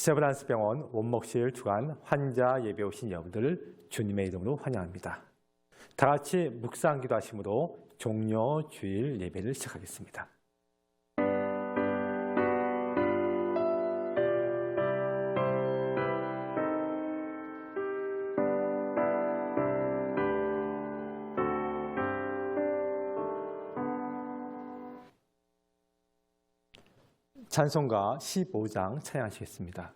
세브란스 병원 원목실 주간 환자 예배 오신 여러분들을 주님의 이름으로 환영합니다. 다 같이 묵상 기도하심으로 종료 주일 예배를 시작하겠습니다. 찬송가 15장 찬양하시겠습니다.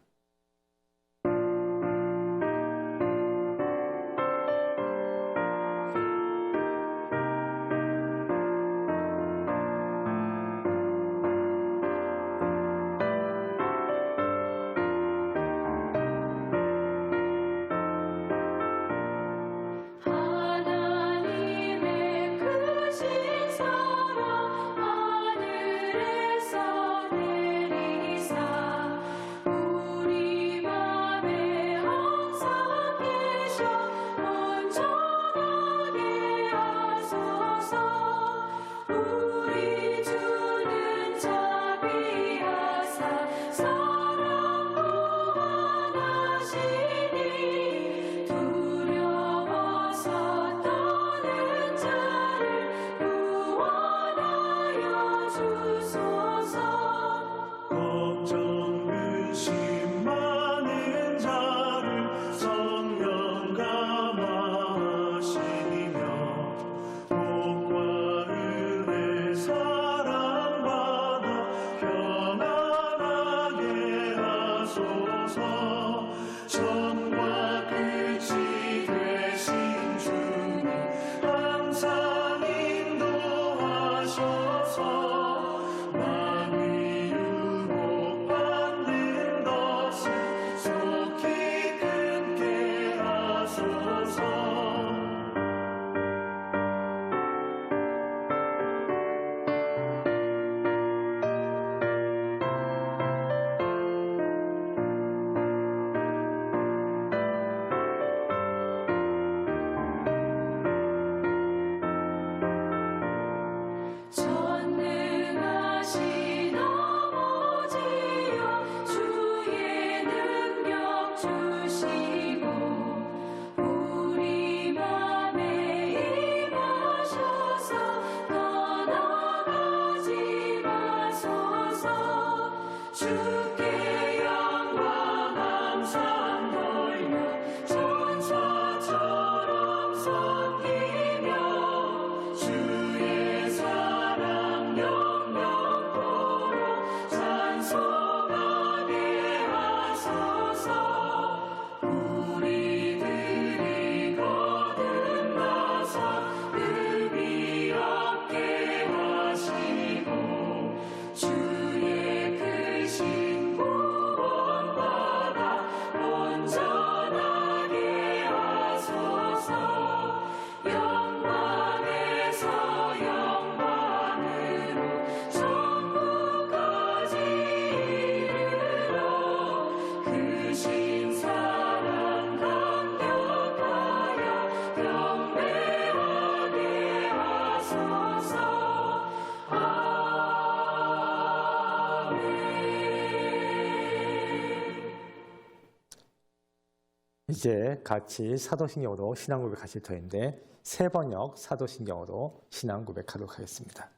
이제 같이 사도신경으로 신앙 고백하실 터인데 세 번역 사도신경으로 신앙 고백하도록 하겠습니다.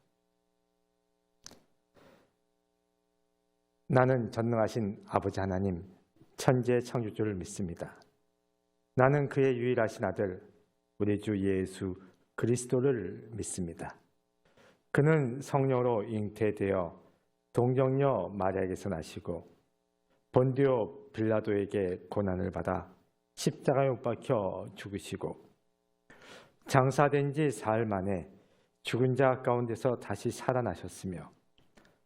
나는 전능하신 아버지 하나님, 천지의 창조주를 믿습니다. 나는 그의 유일하신 아들, 우리 주 예수 그리스도를 믿습니다. 그는 성령으로 잉태되어 동정녀 마리아에게서 나시고 본디오 빌라도에게 고난을 받아 십자가에 못 박혀 죽으시고 장사된 지 사흘 만에 죽은 자 가운데서 다시 살아나셨으며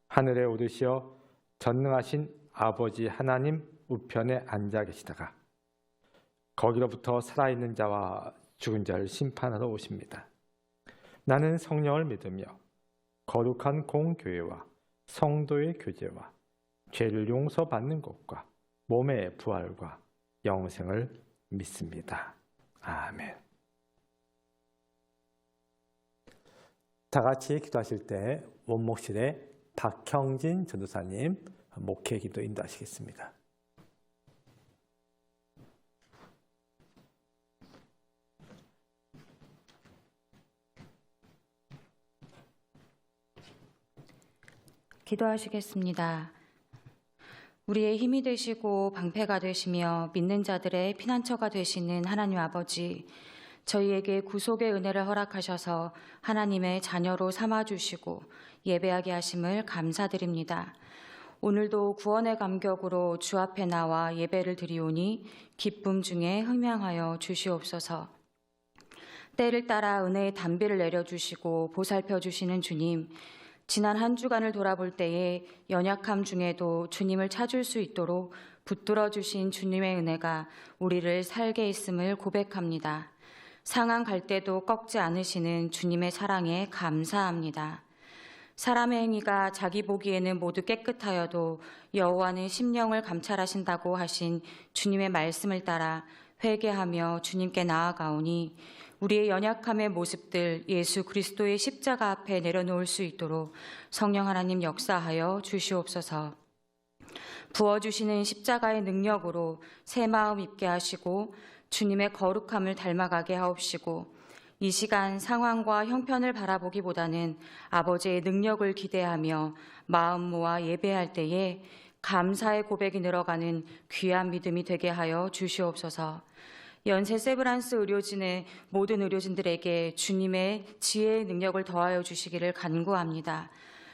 하늘에 오르시어 전능하신 아버지 하나님 우편에 앉아 계시다가 거기로부터 살아있는 자와 죽은 자를 심판하러 오십니다. 나는 성령을 믿으며 거룩한 공교회와 성도의 교제와 죄를 용서받는 것과 몸의 부활과 영생을 믿습니다. 아멘. 다 같이 기도하실 때 원목실에 박형진 전도사님 목회 기도 인도하시겠습니다. 기도하시겠습니다. 우리의 힘이 되시고 방패가 되시며 믿는 자들의 피난처가 되시는 하나님 아버지, 저희에게 구속의 은혜를 허락하셔서 하나님의 자녀로 삼아주시고 예배하게 하심을 감사드립니다. 오늘도 구원의 감격으로 주 앞에 나와 예배를 드리오니 기쁨 중에 흥명하여 주시옵소서. 때를 따라 은혜의 담비를 내려주시고 보살펴 주시는 주님, 지난 한 주간을 돌아볼 때에 연약함 중에도 주님을 찾을 수 있도록 붙들어 주신 주님의 은혜가 우리를 살게 했음을 고백합니다. 상한 갈 때도 꺾지 않으시는 주님의 사랑에 감사합니다. 사람의 행위가 자기 보기에는 모두 깨끗하여도 여호와는 심령을 감찰하신다고 하신 주님의 말씀을 따라 회개하며 주님께 나아가오니 우리의 연약함의 모습들 예수 그리스도의 십자가 앞에 내려놓을 수 있도록 성령 하나님 역사하여 주시옵소서. 부어주시는 십자가의 능력으로 새 마음 입게 하시고 주님의 거룩함을 닮아가게 하옵시고 이 시간 상황과 형편을 바라보기보다는 아버지의 능력을 기대하며 마음 모아 예배할 때에 감사의 고백이 늘어가는 귀한 믿음이 되게 하여 주시옵소서. 연세 세브란스 의료진의 모든 의료진들에게 주님의 지혜의 능력을 더하여 주시기를 간구합니다.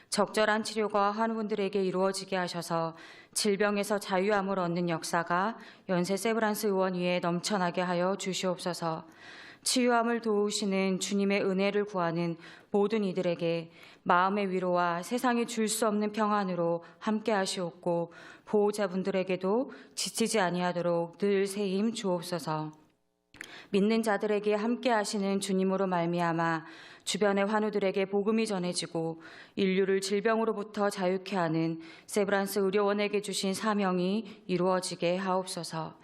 적절한 치료가 환우분들에게 이루어지게 하셔서 질병에서 자유함을 얻는 역사가 연세 세브란스 의원 위에 넘쳐나게 하여 주시옵소서. 치유함을 도우시는 주님의 은혜를 구하는 모든 이들에게 마음의 위로와 세상이 줄 수 없는 평안으로 함께 하시옵고 보호자분들에게도 지치지 아니하도록 늘 새 힘 주옵소서. 믿는 자들에게 함께 하시는 주님으로 말미암아 주변의 환우들에게 복음이 전해지고 인류를 질병으로부터 자유케 하는 세브란스 의료원에게 주신 사명이 이루어지게 하옵소서.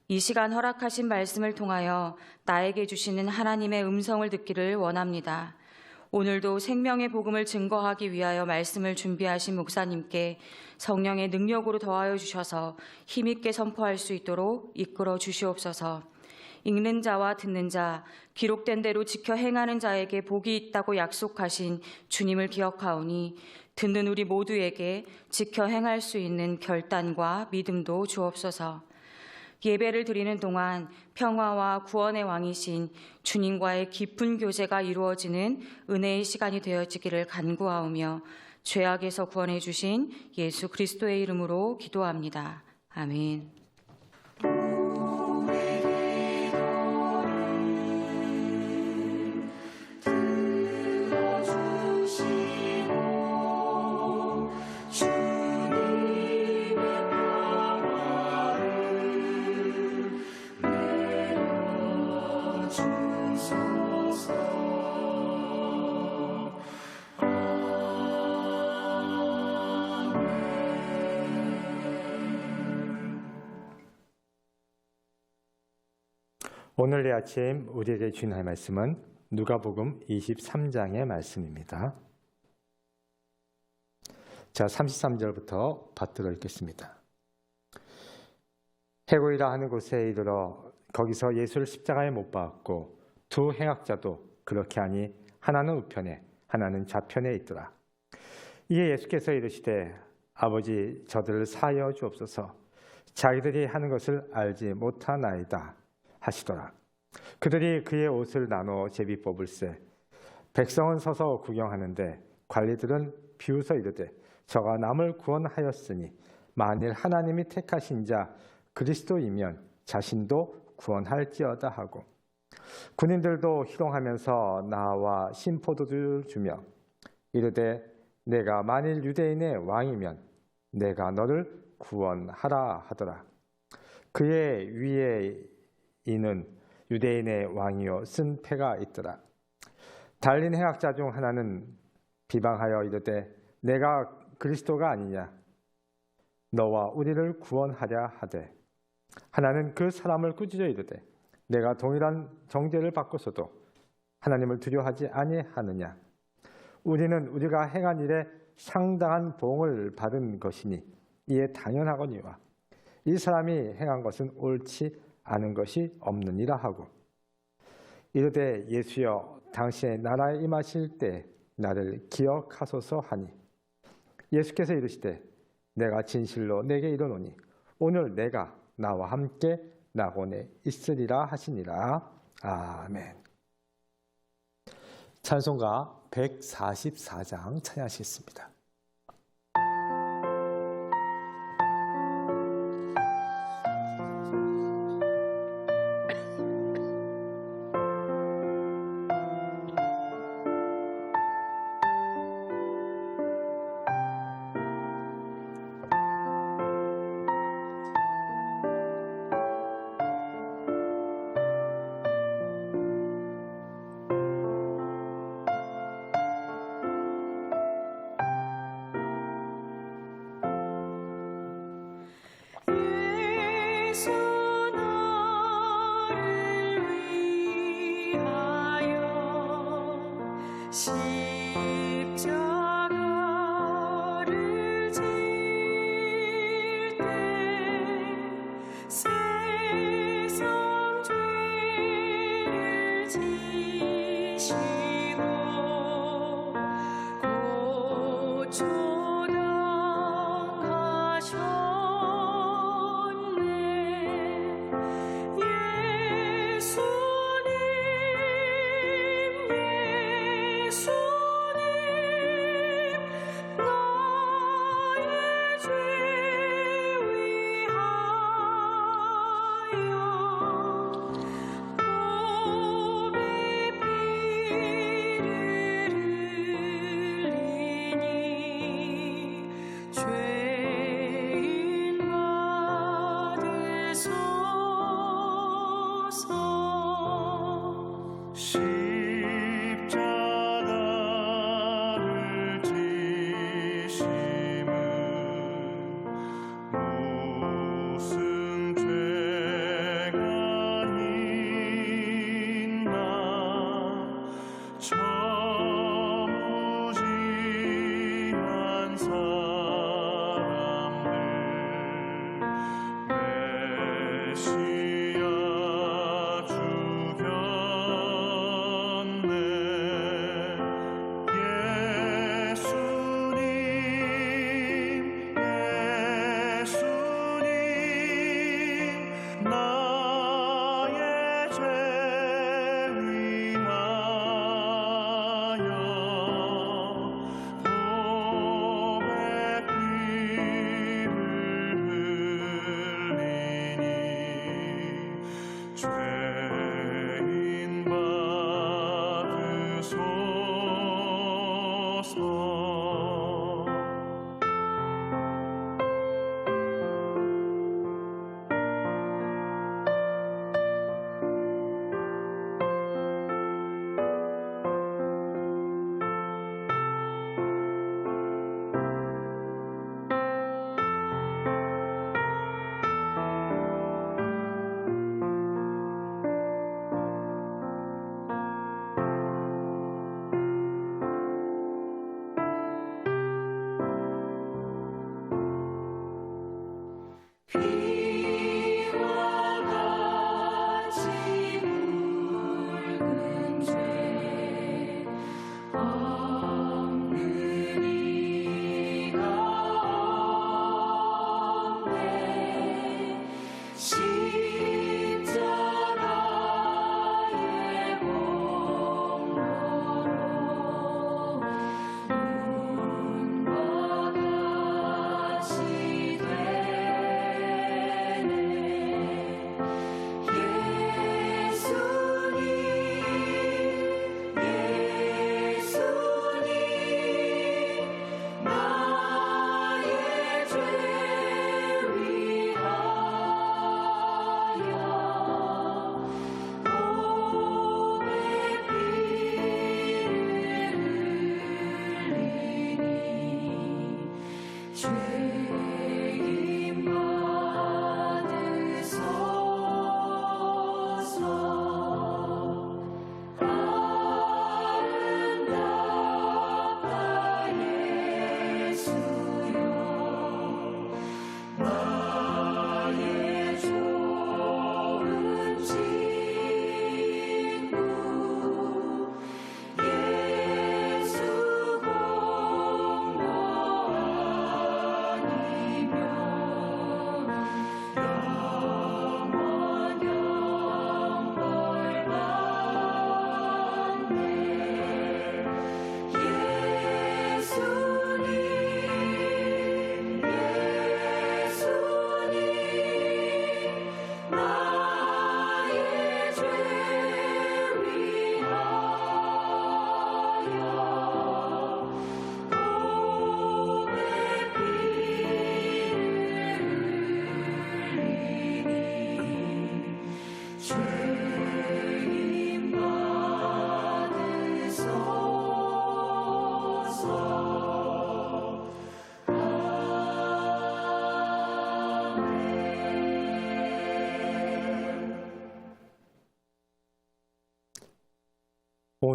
이 시간 허락하신 말씀을 통하여 나에게 주시는 하나님의 음성을 듣기를 원합니다. 오늘도 생명의 복음을 증거하기 위하여 말씀을 준비하신 목사님께 성령의 능력으로 더하여 주셔서 힘있게 선포할 수 있도록 이끌어 주시옵소서. 읽는 자와 듣는 자, 기록된 대로 지켜 행하는 자에게 복이 있다고 약속하신 주님을 기억하오니 듣는 우리 모두에게 지켜 행할 수 있는 결단과 믿음도 주옵소서. 예배를 드리는 동안 평화와 구원의 왕이신 주님과의 깊은 교제가 이루어지는 은혜의 시간이 되어지기를 간구하오며 죄악에서 구원해 주신 예수 그리스도의 이름으로 기도합니다. 아멘. 오늘 이 아침 우리에게 주신 하나님의 말씀은 누가복음 23장의 말씀입니다. 자, 33절부터 받들어 읽겠습니다. 해골이라 하는 곳에 이르러 거기서 예수를 십자가에 못 박았고 두 행악자도 그렇게 하니 하나는 우편에 하나는 좌편에 있더라. 이에 예수께서 이르시되 아버지 저들을 사하여 주옵소서. 자기들이 하는 것을 알지 못하나이다 하시더라. 그들이 그의 옷을 나눠 제비 뽑을세. 백성은 서서 구경하는데 관리들은 비웃어 이르되 저가 남을 구원하였으니 만일 하나님이 택하신 자 그리스도이면 자신도 구원할지어다 하고 군인들도 희롱하면서 나와 신포도주를 주며 이르되 내가 만일 유대인의 왕이면 내가 너를 구원하라 하더라. 그의 위에 이는 유대인의 왕이요 쓴 패가 있더라. 달린 행악자 중 하나는 비방하여 이르되 내가 그리스도가 아니냐 너와 우리를 구원하랴 하되 하나는 그 사람을 꾸짖어 이르되 내가 동일한 정죄를 받고서도 하나님을 두려워하지 아니하느냐 우리는 우리가 행한 일에 상당한 보응을 받은 것이니 이에 당연하거니와 이 사람이 행한 것은 옳지 않은 것이 없느니라 하고 이르되 예수여 당신의 나라에 임하실 때 나를 기억하소서 하니 예수께서 이르시되 내가 진실로 내게 이르노니 오늘 내가 나와 함께 낙원에 있으리라 하시니라. 아멘. 찬송가 144장 찬양하시겠습니다.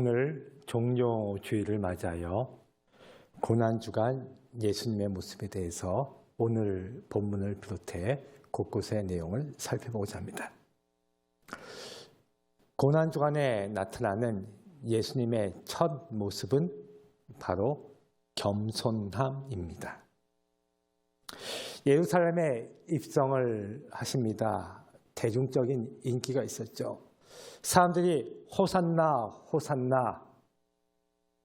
오늘 종료주일을 맞아요. 고난주간 예수님의 모습에 대해서 오늘 본문을 비롯해 곳곳의 내용을 살펴보고자 합니다. 고난주간에 나타나는 예수님의 첫 모습은 바로 겸손함입니다. 예루살렘에 입성을 하십니다. 대중적인 인기가 있었죠. 사람들이 호산나 호산나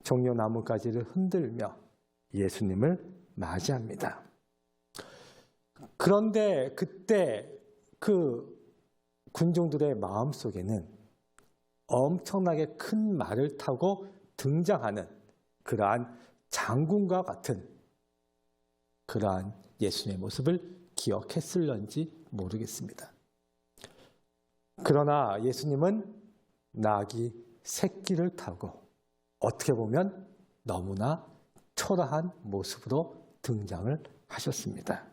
종려나무가지를 흔들며 예수님을 맞이합니다. 그런데 그때 그 군중들의 마음속에는 엄청나게 큰 말을 타고 등장하는 그러한 장군과 같은 그러한 예수님의 모습을 기억했을런지 모르겠습니다. 그러나 예수님은 나귀 새끼를 타고 어떻게 보면 너무나 초라한 모습으로 등장을 하셨습니다.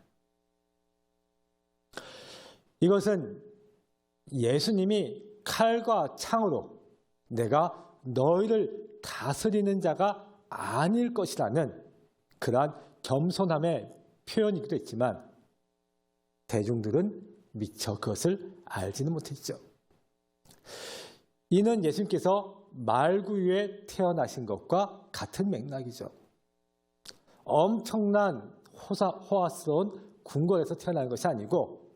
이것은 예수님이 칼과 창으로 내가 너희를 다스리는 자가 아닐 것이라는 그러한 겸손함의 표현이기도 했지만 대중들은 미처 그것을 알지는 못했죠. 이는 예수님께서 말구유에 태어나신 것과 같은 맥락이죠. 엄청난 호화스러운 궁궐에서 태어난 것이 아니고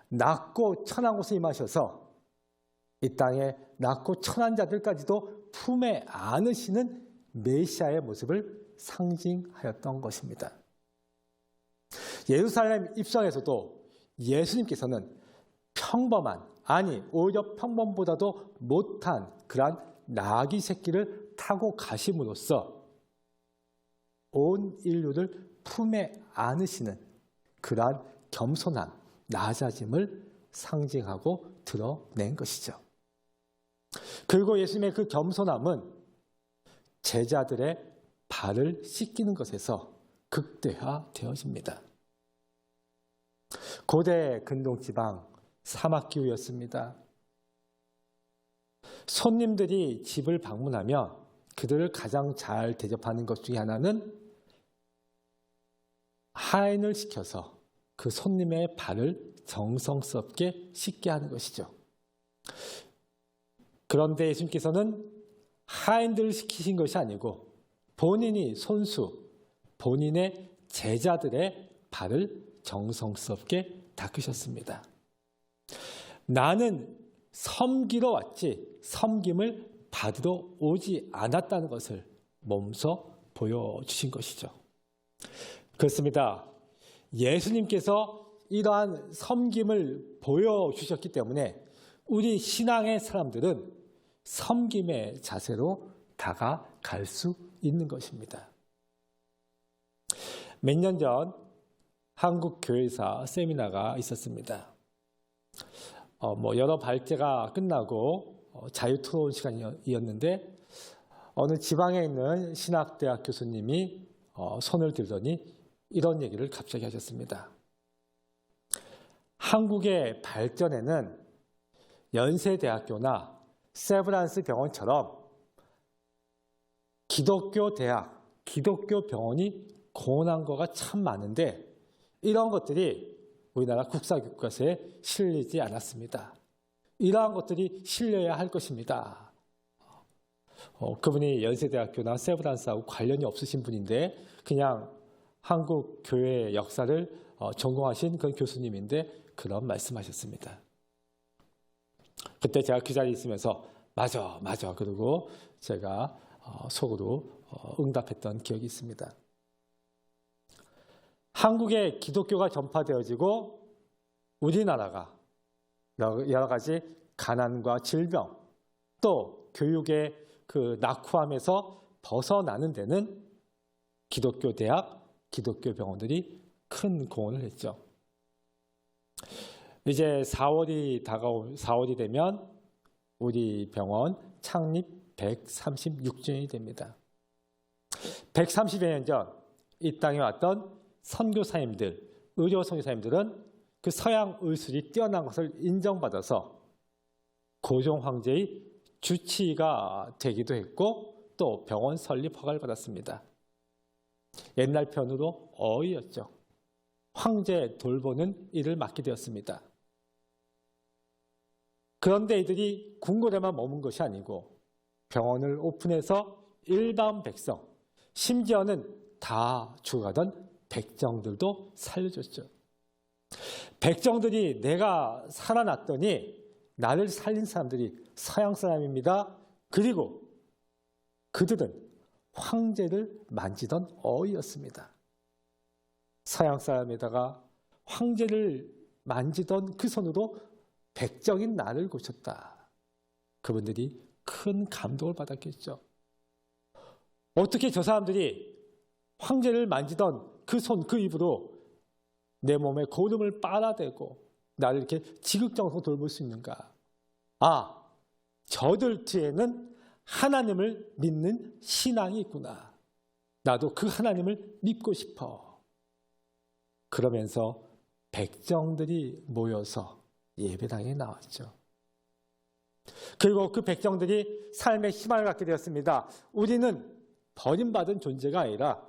낮고 천한 곳에 임하셔서 이 땅에 낮고 천한 자들까지도 품에 안으시는 메시아의 모습을 상징하였던 것입니다. 예루살렘 입성에서도 예수님께서는 평범한, 아니 오히려 평범보다도 못한 그러한 나귀 새끼를 타고 가심으로써 온 인류를 품에 안으시는 그러한 겸손함, 낮아짐을 상징하고 드러낸 것이죠. 그리고 예수님의 그 겸손함은 제자들의 발을 씻기는 것에서 극대화되어집니다. 고대 근동지방 사막기후였습니다. 손님들이 집을 방문하면 그들을 가장 잘 대접하는 것 중에 하나는 하인을 시켜서 그 손님의 발을 정성스럽게 씻게 하는 것이죠. 그런데 예수님께서는 하인들을 시키신 것이 아니고 본인이 손수, 본인의 제자들의 발을 정성스럽게 닦으셨습니다. 나는 섬기러 왔지 섬김을 받으러 오지 않았다는 것을 몸소 보여주신 것이죠. 그렇습니다. 예수님께서 이러한 섬김을 보여주셨기 때문에 우리 신앙의 사람들은 섬김의 자세로 다가갈 수 있는 것입니다. 몇 년 전 한국교회사 세미나가 있었습니다. 여러 발제가 끝나고 자유토론 시간이었는데 어느 지방에 있는 신학대학 교수님이 손을 들더니 이런 얘기를 갑자기 하셨습니다. 한국의 발전에는 연세대학교나 세브란스 병원처럼 기독교 대학, 기독교 병원이 공헌한 거가 참 많은데 이런 것들이 우리나라 국사교과서에 실리지 않았습니다. 이러한 것들이 실려야 할 것입니다. 그분이 연세대학교나 세브란스하고 관련이 없으신 분인데 그냥 한국 교회 역사를 전공하신 그런 교수님인데 그런 말씀하셨습니다. 그때 제가 그 자리에 있으면서 맞아 그러고 제가 속으로 응답했던 기억이 있습니다. 한국에 기독교가 전파되어지고 우리나라가 여러 가지 가난과 질병 또 교육의 그 낙후함에서 벗어나는 데는 기독교 대학, 기독교 병원들이 큰 공헌을 했죠. 이제 4월이 되면 우리 병원 창립 136주년이 됩니다. 130여 년 전 이 땅에 왔던 선교사님들, 의료 선교사님들은 그 서양 의술이 뛰어난 것을 인정받아서 고종 황제의 주치의가 되기도 했고 또 병원 설립 허가를 받았습니다. 옛날 편으로 어이였죠. 황제 돌보는 일을 맡게 되었습니다. 그런데 이들이 궁궐에만 머문 것이 아니고 병원을 오픈해서 일반 백성, 심지어는 다 죽어가던 백정들도 살려줬죠. 백정들이 내가 살아났더니 나를 살린 사람들이 서양 사람입니다. 그리고 그들은 황제를 만지던 어이였습니다. 서양 사람에다가 황제를 만지던 그 손으로 백정인 나를 고쳤다. 그분들이 큰 감동을 받았겠죠. 어떻게 저 사람들이 황제를 만지던 그 손, 그 입으로 내 몸에 고름을 빨아대고 나를 이렇게 지극정성으로 돌볼 수 있는가? 아, 저들 뒤에는 하나님을 믿는 신앙이 있구나. 나도 그 하나님을 믿고 싶어. 그러면서 백정들이 모여서 예배당에 나왔죠. 그리고 그 백정들이 삶의 희망을 갖게 되었습니다. 우리는 버림받은 존재가 아니라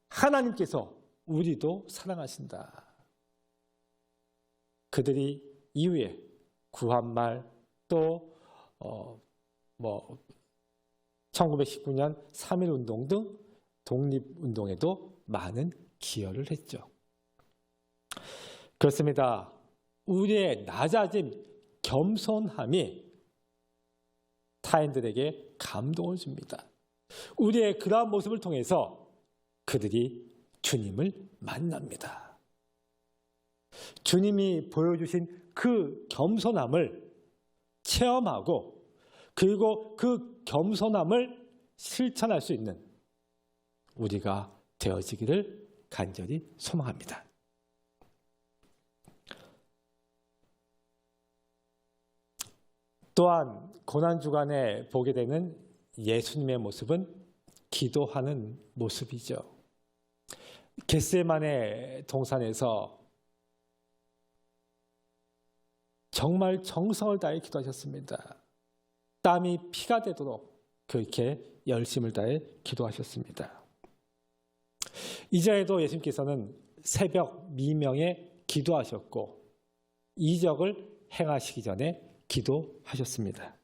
하나님께서 우리도 사랑하신다. 그들이 이후에 구한말 또 1919년 3.1운동 등 독립운동에도 많은 기여를 했죠. 그렇습니다. 우리의 낮아짐, 겸손함이 타인들에게 감동을 줍니다. 우리의 그러한 모습을 통해서 그들이 주님을 만납니다. 주님이 보여주신 그 겸손함을 체험하고 그리고 그 겸손함을 실천할 수 있는 우리가 되어지기를 간절히 소망합니다. 또한 고난주간에 보게 되는 예수님의 모습은 기도하는 모습이죠. 겟세마네 동산에서 정말 정성을 다해 기도하셨습니다. 땀이 피가 되도록 그렇게 열심을 다해 기도하셨습니다. 이전에도 예수님께서는 새벽 미명에 기도하셨고 이적을 행하시기 전에 기도하셨습니다.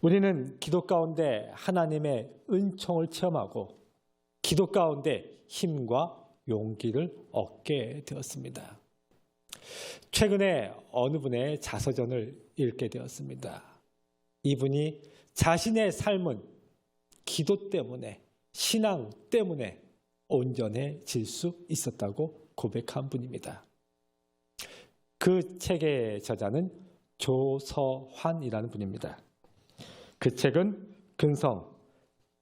우리는 기도 가운데 하나님의 은총을 체험하고 기도 가운데 힘과 용기를 얻게 되었습니다. 최근에 어느 분의 자서전을 읽게 되었습니다. 이분이 자신의 삶은 기도 때문에, 신앙 때문에 온전해질 수 있었다고 고백한 분입니다. 그 책의 저자는 조서환이라는 분입니다. 그 책은 근성,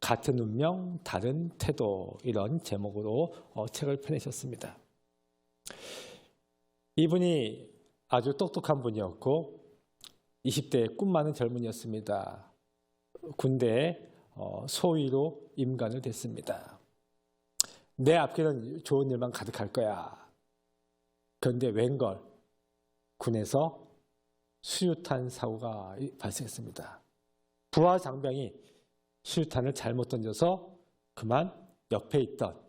같은 운명, 다른 태도 이런 제목으로 책을 펴내셨습니다. 이분이 아주 똑똑한 분이었고 20대에 꿈 많은 젊은이였습니다. 군대에 소위로 임관을 됐습니다. 내 앞길은 좋은 일만 가득할 거야. 그런데 웬걸 군에서 수류탄 사고가 발생했습니다. 부하 장병이 수류탄을 잘못 던져서 그만 옆에 있던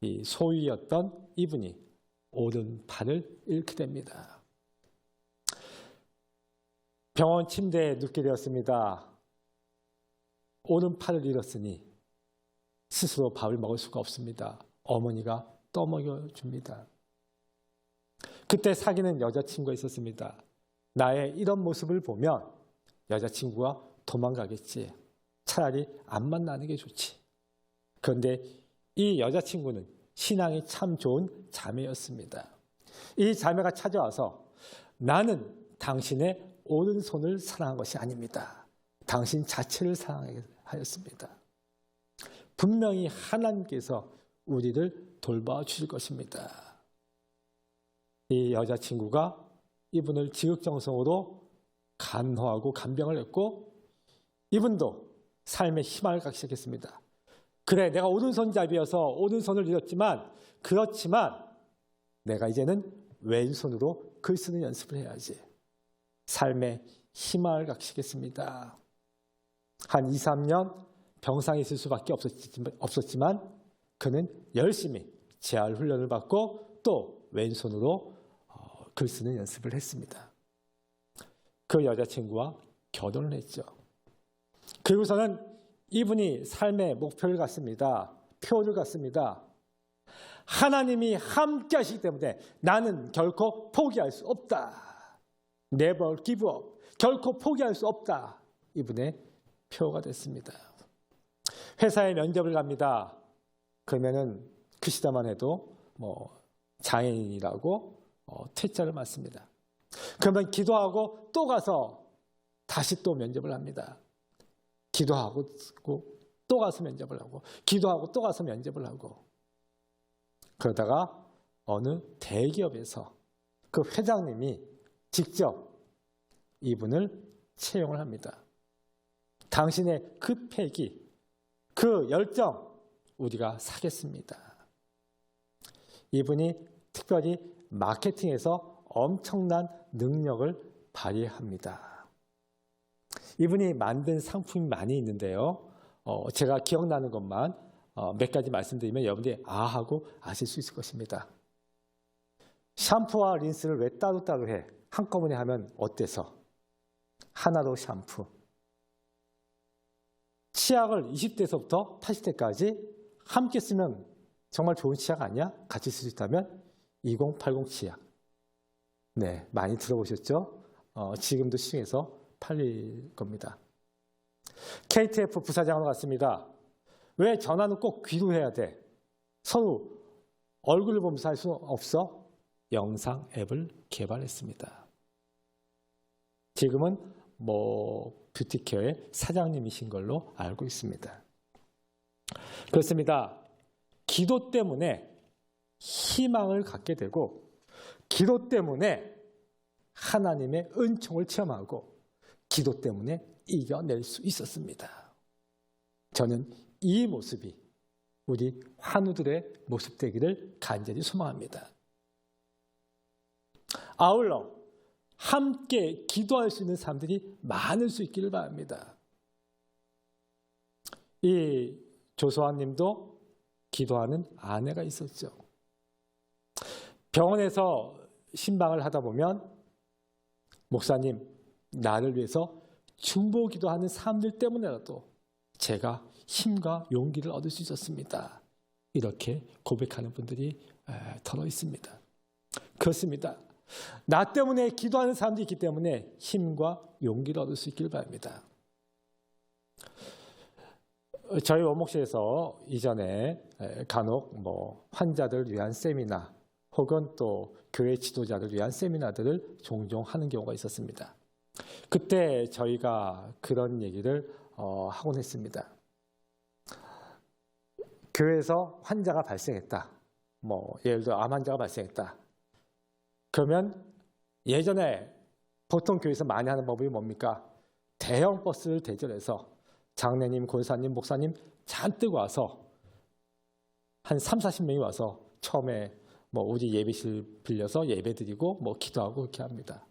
이 소위였던 이분이 오른팔을 잃게 됩니다. 병원 침대에 눕게 되었습니다. 오른팔을 잃었으니 스스로 밥을 먹을 수가 없습니다. 어머니가 떠먹여 줍니다. 그때 사귀는 여자친구가 있었습니다. 나의 이런 모습을 보면 여자친구가 도망가겠지. 차라리 안 만나는 게 좋지. 그런데 이 여자친구는 신앙이 참 좋은 자매였습니다. 이 자매가 찾아와서 나는 당신의 오른손을 사랑한 것이 아닙니다. 당신 자체를 사랑하였습니다. 분명히 하나님께서 우리를 돌봐주실 것입니다. 이 여자친구가 이분을 지극정성으로 간호하고 간병을 했고 이분도 삶의 희망을 갖기 시작했습니다. 그래, 내가 오른손잡이여서 오른손을 잃었지만 그렇지만 내가 이제는 왼손으로 글 쓰는 연습을 해야지. 삶의 희망을 갖추겠습니다. 한 2, 3년 병상에 있을 수밖에 없었지만 그는 열심히 재활 훈련을 받고 또 왼손으로 글 쓰는 연습을 했습니다. 그 여자친구와 결혼을 했죠. 그리고서는 이분이 삶의 목표를 갖습니다. 표를 갖습니다. 하나님이 함께 하시기 때문에 나는 결코 포기할 수 없다. Never give up. 결코 포기할 수 없다. 이분의 표가 됐습니다. 회사에 면접을 갑니다. 그러면은 그 시대만 해도 장애인이라고 퇴짜를 맞습니다. 그러면 기도하고 또 가서 다시 또 면접을 합니다. 기도하고 또 가서 면접을 하고 기도하고 또 가서 면접을 하고 그러다가 어느 대기업에서 그 회장님이 직접 이분을 채용을 합니다. 당신의 그 패기, 그 열정 우리가 사겠습니다. 이분이 특별히 마케팅에서 엄청난 능력을 발휘합니다. 이분이 만든 상품이 많이 있는데요. 제가 기억나는 것만 몇 가지 말씀드리면 여러분들이 하고 아실 수 있을 것입니다. 샴푸와 린스를 왜 따로따로 해? 한꺼번에 하면 어때서? 하나로 샴푸. 치약을 20대에서부터 80대까지 함께 쓰면 정말 좋은 치약 아니야? 같이 쓸 수 있다면 2080 치약. 네, 많이 들어보셨죠? 지금도 시중에서 팔릴 겁니다. KTF 부사장으로 갔습니다. 왜 전화는 꼭 귀로 해야 돼? 서로 얼굴을 보면서 할 수 없어? 영상 앱을 개발했습니다. 지금은 뷰티케어의 사장님이신 걸로 알고 있습니다. 그렇습니다. 기도 때문에 희망을 갖게 되고 기도 때문에 하나님의 은총을 체험하고 기도 때문에 이겨낼 수 있었습니다. 저는 이 모습이 우리 환우들의 모습 되기를 간절히 소망합니다. 아울러 함께 기도할 수 있는 사람들이 많을 수 있기를 바랍니다. 이 조소아 님도 기도하는 아내가 있었죠. 병원에서 신방을 하다 보면 목사님, 나를 위해서 중보 기도하는 사람들 때문에라도 제가 힘과 용기를 얻을 수 있었습니다. 이렇게 고백하는 분들이 더러 있습니다. 그렇습니다. 나 때문에 기도하는 사람들이 있기 때문에 힘과 용기를 얻을 수 있기를 바랍니다. 저희 원목실에서 이전에 간혹 환자들을 위한 세미나 혹은 또 교회 지도자들을 위한 세미나들을 종종 하는 경우가 있었습니다. 그때 저희가 그런 얘기를 하곤 했습니다. 교회에서 환자가 발생했다. 예를 들어 암 환자가 발생했다. 그러면 예전에 보통 교회에서 많이 하는 법이 뭡니까? 대형 버스를 대절해서 장로님, 권사님, 목사님 잔뜩 와서 한 3, 40명이 와서 처음에 우리 예배실 빌려서 예배 드리고 기도하고 그렇게 합니다.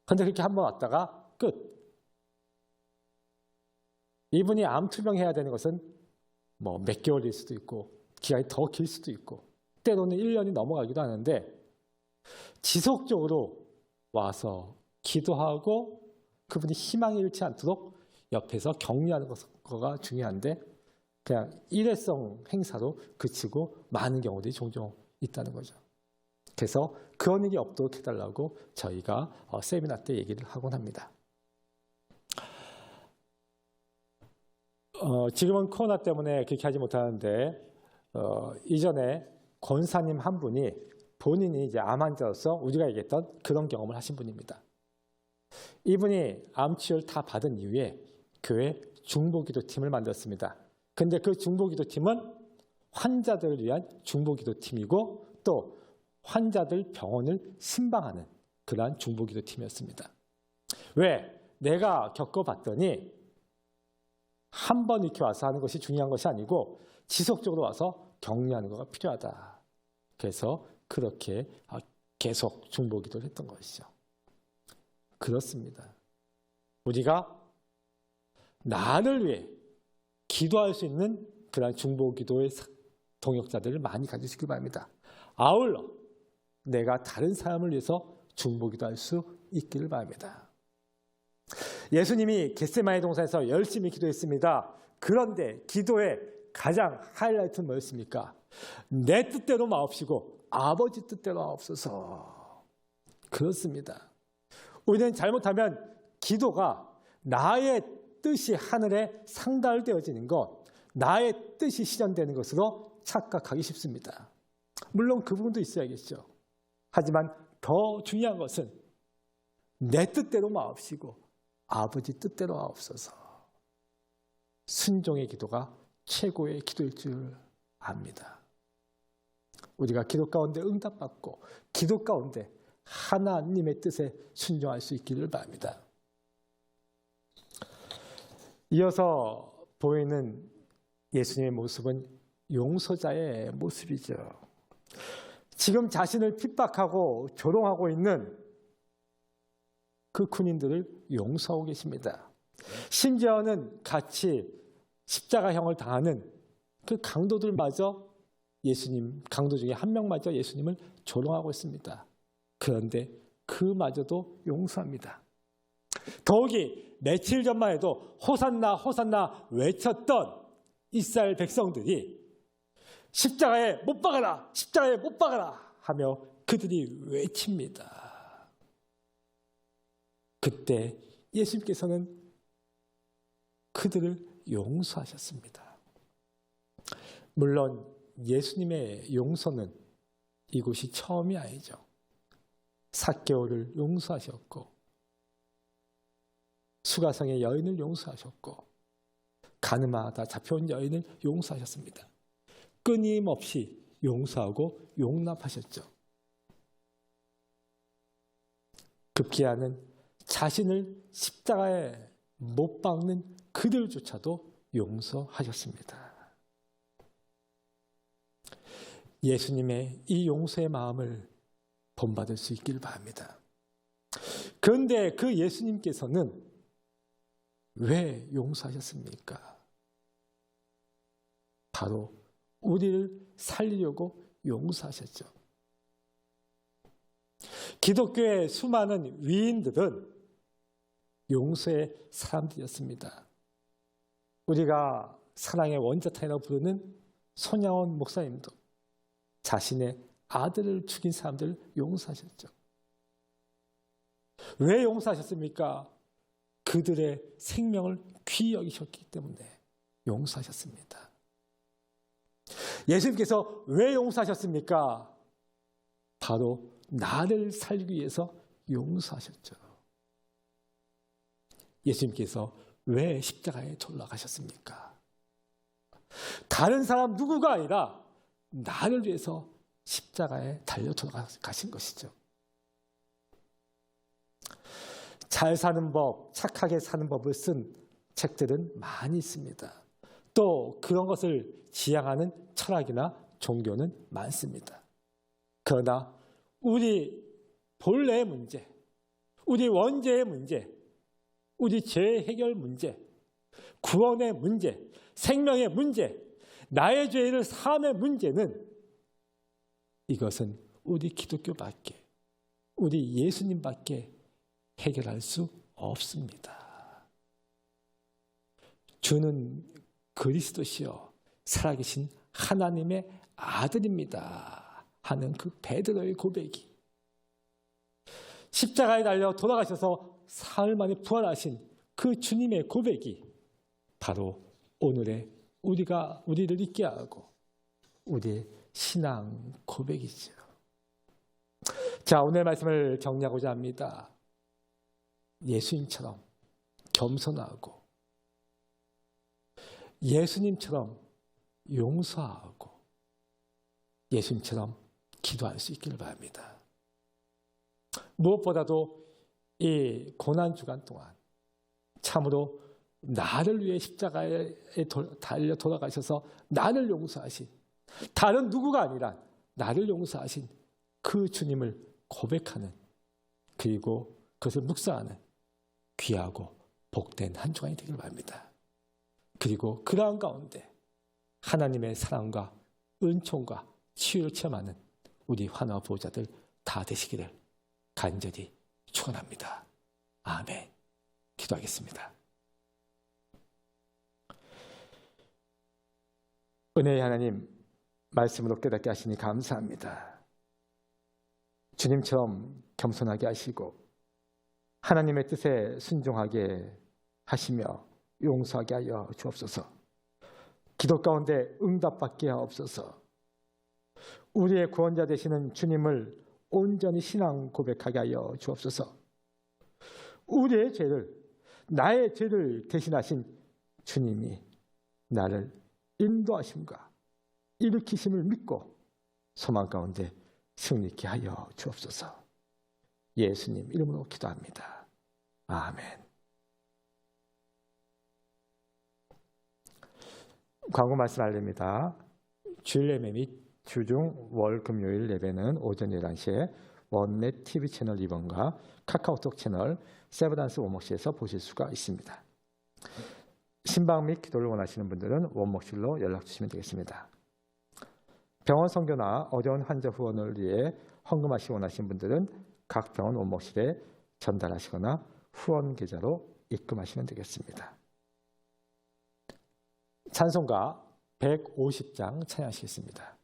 그런데 그렇게 한번 왔다가 끝. 이분이 암 투병해야 되는 것은 몇 개월일 수도 있고 기간이 더 길 수도 있고 때로는 1년이 넘어가기도 하는데 지속적으로 와서 기도하고 그분이 희망이 잃지 않도록 옆에서 격려하는 거가 중요한데 그냥 일회성 행사로 그치고 많은 경우들이 종종 있다는 거죠. 그래서 그런 일이 없도록 해달라고 저희가 세미나 때 얘기를 하곤 합니다. 지금은 코로나 때문에 그렇게 하지 못하는데 이전에 권사님 한 분이 본인이 이제 암 환자로서 우리가 얘기했던 그런 경험을 하신 분입니다. 이분이 암 치료를 다 받은 이후에 교회 중보기도팀을 만들었습니다. 근데 그 중보기도팀은 환자들을 위한 중보기도팀이고 또 환자들 병원을 신방하는 그러한 중보기도팀이었습니다. 왜? 내가 겪어봤더니 한 번 이렇게 와서 하는 것이 중요한 것이 아니고 지속적으로 와서 격려하는 것가 필요하다. 그래서 그렇게 계속 중보기도를 했던 것이죠. 그렇습니다. 우리가 나를 위해 기도할 수 있는 그러한 중보기도의 동역자들을 많이 가지시길 바랍니다. 아울러 내가 다른 사람을 위해서 중보기도할 수 있기를 바랍니다. 예수님이 겟세마네 동산에서 열심히 기도했습니다. 그런데 기도의 가장 하이라이트는 뭐였습니까? 내 뜻대로 마옵시고 아버지 뜻대로 마옵소서. 그렇습니다. 우리는 잘못하면 기도가 나의 뜻이 하늘에 상달되어지는 것, 나의 뜻이 실현되는 것으로 착각하기 쉽습니다. 물론 그 부분도 있어야겠죠. 하지만 더 중요한 것은 내 뜻대로 마옵시고 아버지 뜻대로 하옵소서. 순종의 기도가 최고의 기도일 줄 압니다. 우리가 기도 가운데 응답받고 기도 가운데 하나님의 뜻에 순종할 수 있기를 바랍니다. 이어서 보이는 예수님의 모습은 용서자의 모습이죠. 지금 자신을 핍박하고 조롱하고 있는 그 군인들을 용서하고 계십니다. 심지어는 같이 십자가형을 당하는 그 강도들마저 강도 중에 한 명마저 예수님을 조롱하고 있습니다. 그런데 그마저도 용서합니다. 더욱이 며칠 전만 해도 호산나 호산나 외쳤던 이스라엘 백성들이 십자가에 못 박아라, 십자가에 못 박아라 하며 그들이 외칩니다. 그때 예수님께서는 그들을 용서하셨습니다. 물론 예수님의 용서는 이곳이 처음이 아니죠. 삭개오를 용서하셨고 수가성의 여인을 용서하셨고 가늠하다 잡혀온 여인을 용서하셨습니다. 끊임없이 용서하고 용납하셨죠. 급기야는 자신을 십자가에 못 박는 그들조차도 용서하셨습니다. 예수님의 이 용서의 마음을 본받을 수 있기를 바랍니다. 그런데 그 예수님께서는 왜 용서하셨습니까? 바로 우리를 살리려고 용서하셨죠. 기독교의 수많은 위인들은 용서의 사람들이었습니다. 우리가 사랑의 원자탄이라고 부르는 손양원 목사님도 자신의 아들을 죽인 사람들을 용서하셨죠. 왜 용서하셨습니까? 그들의 생명을 귀히 여기셨기 때문에 용서하셨습니다. 예수님께서 왜 용서하셨습니까? 바로 나를 살리기 위해서 용서하셨죠. 예수님께서 왜 십자가에 돌아가셨습니까? 다른 사람 누구가 아니라 나를 위해서 십자가에 달려 돌아가신 것이죠. 잘 사는 법, 착하게 사는 법을 쓴 책들은 많이 있습니다. 또 그런 것을 지향하는 철학이나 종교는 많습니다. 그러나 우리 본래의 문제, 우리 원죄의 문제, 우리 죄 해결 문제, 구원의 문제, 생명의 문제, 나의 죄를 사함의 문제는 이것은 우리 기독교밖에, 우리 예수님밖에 해결할 수 없습니다. 주는 그리스도시요 살아계신 하나님의 아들입니다 하는 그 베드로의 고백이, 십자가에 달려 돌아가셔서 사흘 만에 부활하신 그 주님의 고백이 바로 오늘의 우리를 있게 하고 우리의 신앙 고백이죠. 자, 오늘 말씀을 정리하고자 합니다. 예수님처럼 겸손하고 예수님처럼 용서하고 예수님처럼 기도할 수 있기를 바랍니다. 무엇보다도 이 고난주간 동안 참으로 나를 위해 십자가에 달려 돌아가셔서 나를 용서하신, 다른 누구가 아니라 나를 용서하신 그 주님을 고백하는, 그리고 그것을 묵상하는 귀하고 복된 한 주간이 되기를 바랍니다. 그리고 그러한 가운데 하나님의 사랑과 은총과 치유를 체험하는 우리 환화 보호자들 다 되시기를 간절히 축원합니다. 아멘. 기도하겠습니다. 은혜의 하나님, 말씀으로 깨닫게 하시니 감사합니다. 주님처럼 겸손하게 하시고 하나님의 뜻에 순종하게 하시며 용서하게 하여 주옵소서. 기도 가운데 응답받게 하옵소서. 우리의 구원자 되시는 주님을 온전히 신앙 고백하게 하여 주옵소서. 우리의 죄를, 나의 죄를 대신하신 주님이 나를 인도하심과 일으키심을 믿고 소망 가운데 승리케 하여 주옵소서. 예수님 이름으로 기도합니다. 아멘. 광고 말씀 알립니다. 주일 예배 및 주중 월 금요일 예배는 오전 11시에 원넷 TV 채널 2번과 카카오톡 채널 세브단스 원목실에서 보실 수가 있습니다. 신방 및 기도를 원하시는 분들은 원목실로 연락 주시면 되겠습니다. 병원 선교나 어려운 환자 후원을 위해 헌금하시기 원하시는 분들은 각 병원 원목실에 전달하시거나 후원 계좌로 입금하시면 되겠습니다. 찬송가 150장 찬양하시겠습니다.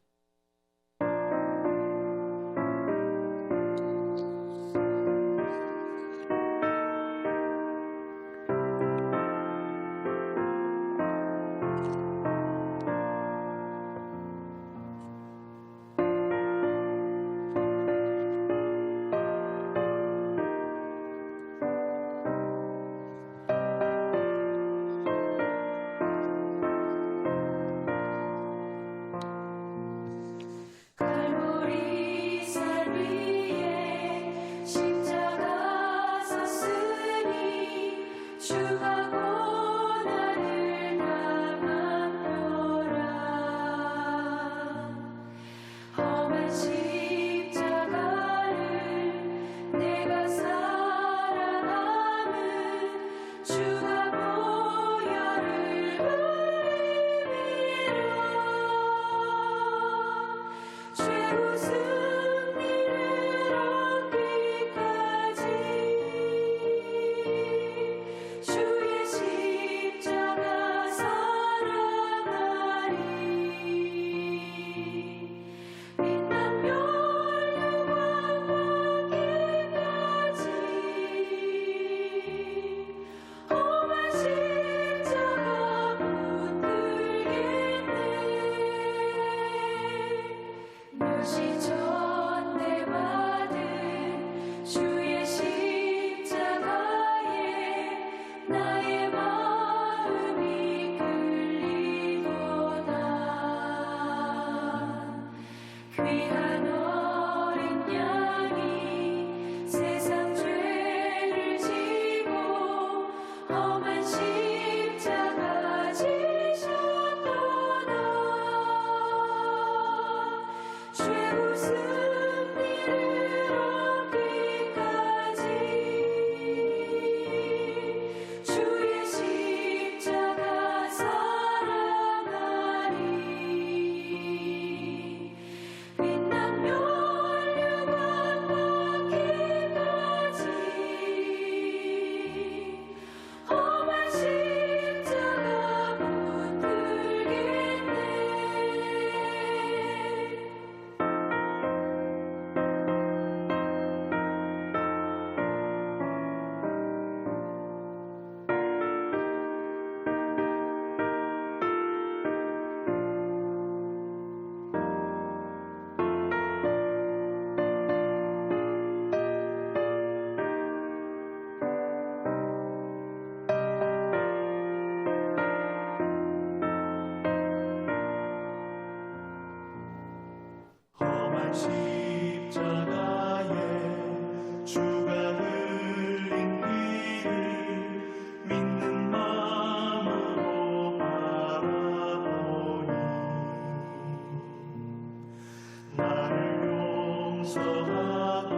나를 용서하고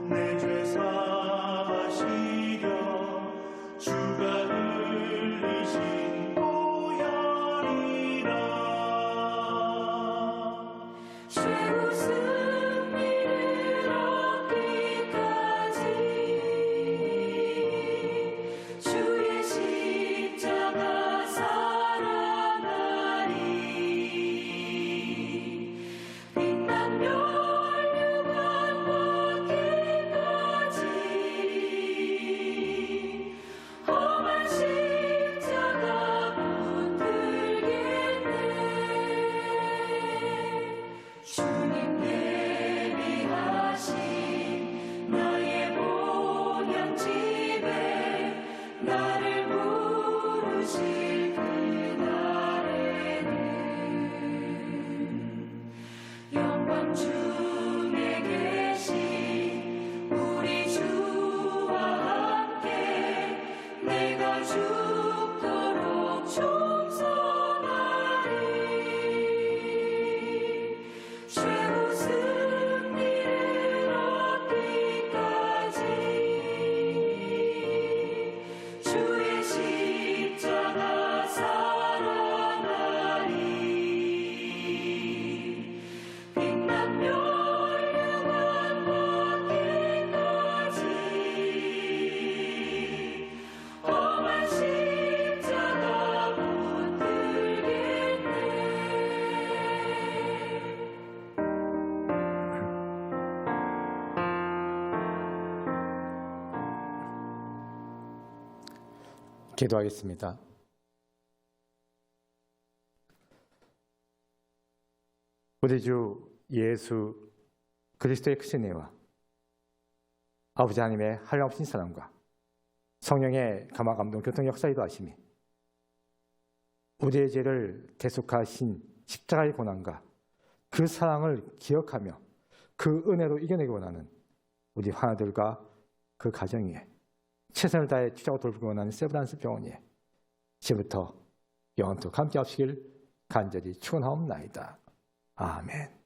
내 죄 사하고 기도하겠습니다. 우리 주 예수 그리스도의 크신 은혜와 아버지 하나님의 한량없인 사랑과 성령의 감화 감동 교통 역사이도 하심이 우리의 죄를 대속하신 십자가의 고난과 그 사랑을 기억하며 그 은혜로 이겨내기 원하는 우리 하나들과 그 가정에 최선을 다해 주자고 돌보기 원하는 세브란스 병원에 지금부터 영원토록 함께 하시길 간절히 축원하옵나이다. 아멘.